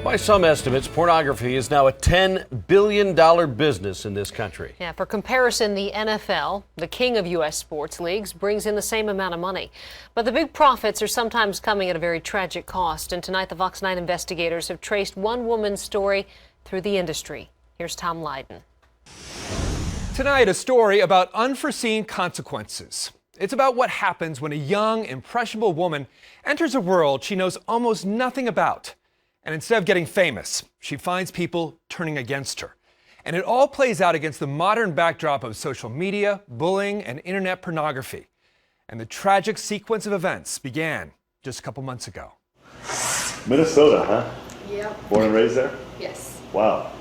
By some estimates, pornography is now a $10 billion business in this country. Yeah, for comparison, the NFL, the king of U.S. sports leagues, brings in the same amount of money. But the big profits are sometimes coming at a very tragic cost. And tonight, the Fox 9 investigators have traced one woman's story through the industry. Here's Tom Lydon. Tonight, a story about unforeseen consequences. It's about what happens when a young, impressionable woman enters a world she knows almost nothing about. And instead of getting famous, she finds people turning against her. And it all plays out against the modern backdrop of social media, bullying, and internet pornography. And the tragic sequence of events began just a couple months ago. Minnesota, huh? Yep. Born and raised there? Yes. Wow.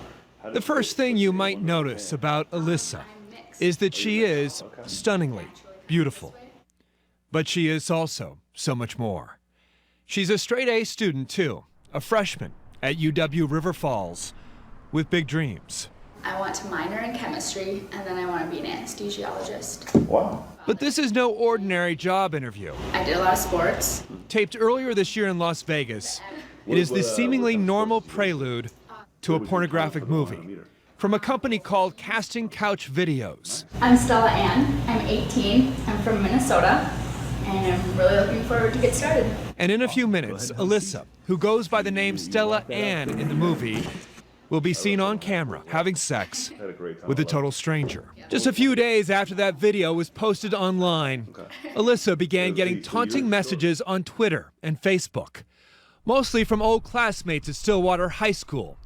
The first thing you might notice about Alyssa is that she is stunningly beautiful. But she is also so much more. She's a straight-A student, too. A freshman at UW River Falls with big dreams. I want to minor in chemistry, and then I want to be an anesthesiologist. Wow. But this is no ordinary job interview. I did a lot of sports. Taped earlier this year in Las Vegas, it is the seemingly normal prelude to a pornographic movie from a company called Casting Couch Videos. I'm Stella Ann. I'm 18. I'm from Minnesota, and I'm really looking forward to get started. And in a few minutes, Alyssa, who goes by the name Stella Ann in the movie, will be seen on camera having sex with a total stranger. Just a few days after that video was posted online, Alyssa began getting taunting messages on Twitter and Facebook, mostly from old classmates at Stillwater High School,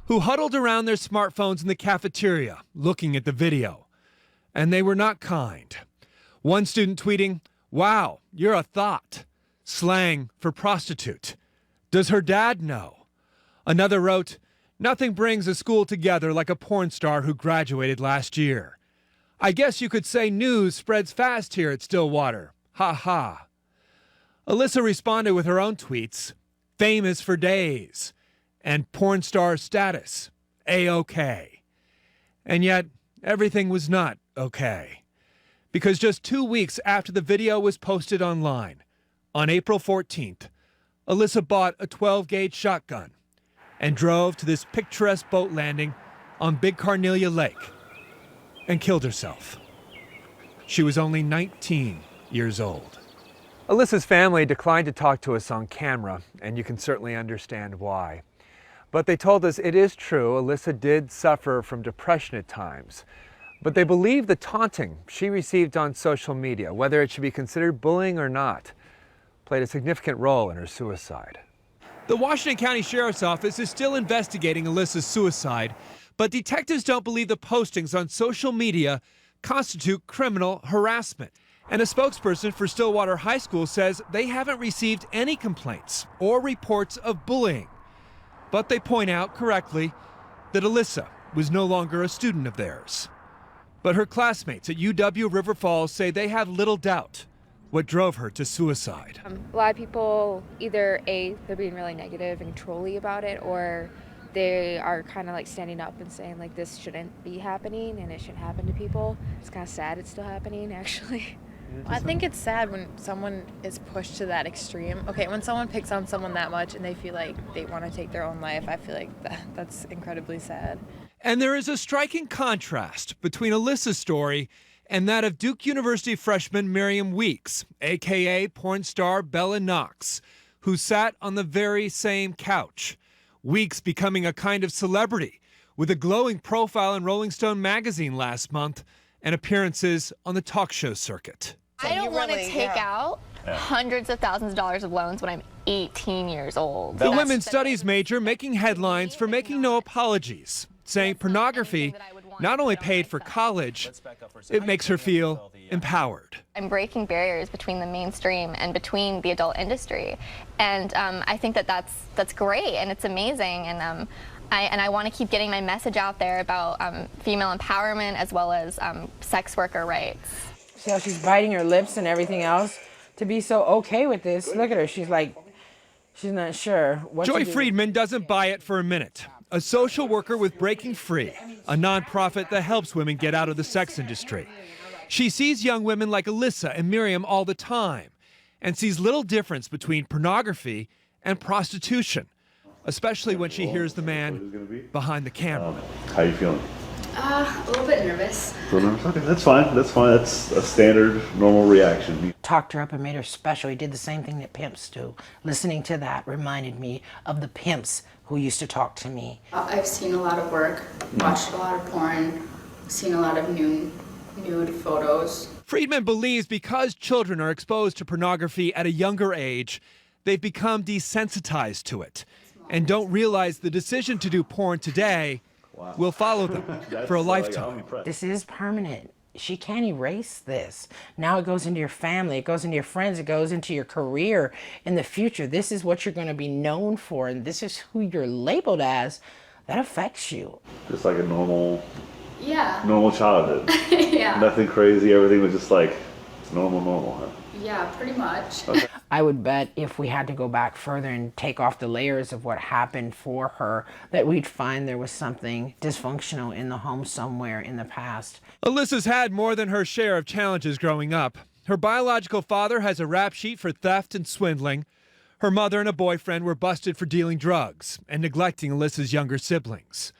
who huddled around their smartphones in the cafeteria looking at the video. And they were not kind. One student tweeting, "Wow, you're a thought," slang for prostitute. Does her dad know? Another wrote, "Nothing brings a school together like a porn star who graduated last year. I guess you could say news spreads fast here at Stillwater. Ha ha." Alyssa responded with her own tweets, famous for days, and porn star status, A-OK. And yet, everything was not okay. Because just 2 weeks after the video was posted online, on April 14th, Alyssa bought a 12-gauge shotgun and drove to this picturesque boat landing on Big Carnelia Lake and killed herself. She was only 19 years old. Alyssa's family declined to talk to us on camera, and you can certainly understand why. But they told us it is true, Alyssa did suffer from depression at times. But they believe the taunting she received on social media, whether it should be considered bullying or not, played a significant role in her suicide. The Washington County Sheriff's Office is still investigating Alyssa's suicide, but detectives don't believe the postings on social media constitute criminal harassment. And a spokesperson for Stillwater High School says they haven't received any complaints or reports of bullying. But they point out correctly that Alyssa was no longer a student of theirs. But her classmates at UW River Falls say they have little doubt what drove her to suicide. A lot of people either A, they're being really negative and trolly about it, or they are kind of like standing up and saying like this shouldn't be happening and it shouldn't happen to people. It's kind of sad it's still happening, actually. I think it's sad when someone is pushed to that extreme. Okay, when someone picks on someone that much and they feel like they want to take their own life, I feel like that's incredibly sad. And there is a striking contrast between Alyssa's story and that of Duke University freshman Miriam Weeks, a.k.a. porn star Bella Knox, who sat on the very same couch. Weeks becoming a kind of celebrity with a glowing profile in Rolling Stone magazine last month and appearances on the talk show circuit. I don't want to take out hundreds of thousands of dollars of loans when I'm 18 years old. The women's studies major making headlines for making no apologies, saying pornography not only paid for college, it makes her feel empowered. I'm breaking barriers between the mainstream and between the adult industry. And I think that that's great and it's amazing. And I want to keep getting my message out there about female empowerment as well as sex worker rights. See how she's biting her lips and everything else to be so okay with this. Look at her. She's like, she's not sure what to do. Joy Friedman doesn't buy it for a minute. A social worker with Breaking Free, a nonprofit that helps women get out of the sex industry. She sees young women like Alyssa and Miriam all the time and sees little difference between pornography and prostitution. especially when she hears the man behind the camera. How you feeling? A little bit nervous. Okay, that's fine. That's fine. That's a standard, normal reaction. Talked her up and made her special. He did the same thing that pimps do. Listening to that reminded me of the pimps who used to talk to me. I've seen a lot of work, watched a lot of porn, seen a lot of nude photos. Friedman believes because children are exposed to pornography at a younger age, they've become desensitized to it and don't realize the decision to do porn today will follow them for a lifetime. This is permanent. She can't erase this. Now it goes into your family, it goes into your friends, it goes into your career in the future. This is what you're going to be known for, and this is who you're labeled as. That affects you. Just like a normal childhood. Yeah. Nothing crazy. Everything was just like normal, huh? Yeah, pretty much. Okay. I would bet if we had to go back further and take off the layers of what happened for her, that we'd find there was something dysfunctional in the home somewhere in the past. Alyssa's had more than her share of challenges growing up. Her biological father has a rap sheet for theft and swindling. Her mother and a boyfriend were busted for dealing drugs and neglecting Alyssa's younger siblings.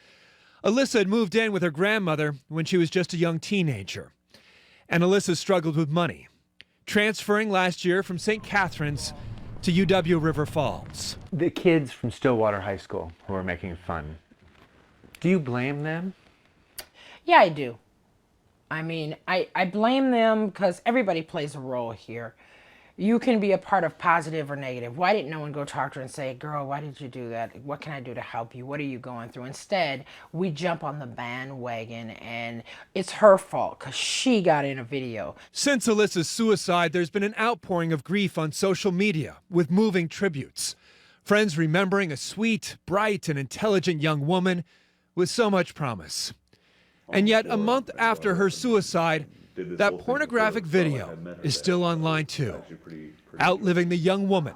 Alyssa had moved in with her grandmother when she was just a young teenager. And Alyssa struggled with money, transferring last year from St. Catharines to UW River Falls. The kids from Stillwater High School who are making fun, do you blame them? Yeah, I do. I mean, I blame them because everybody plays a role here. You can be a part of positive or negative. Why didn't no one go talk to her and say, girl, why did you do that? What can I do to help you? What are you going through? Instead, we jump on the bandwagon and it's her fault because she got in a video. Since Alyssa's suicide, there's been an outpouring of grief on social media with moving tributes. Friends remembering a sweet, bright, and intelligent young woman with so much promise. And yet, a month after her suicide, that pornographic video is still online too, outliving the young woman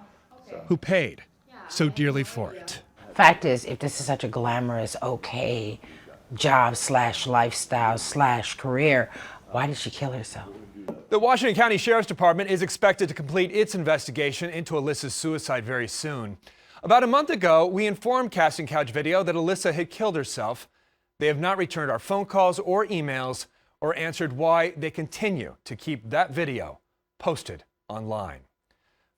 who paid so dearly for it. Fact is, if this is such a glamorous, okay job / lifestyle / career, why did she kill herself? The Washington County Sheriff's Department is expected to complete its investigation into Alyssa's suicide very soon. About a month ago, we informed Casting Couch Video that Alyssa had killed herself. They have not returned our phone calls or emails or answered why they continue to keep that video posted online.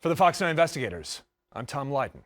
For the Fox 9 investigators, I'm Tom Lydon.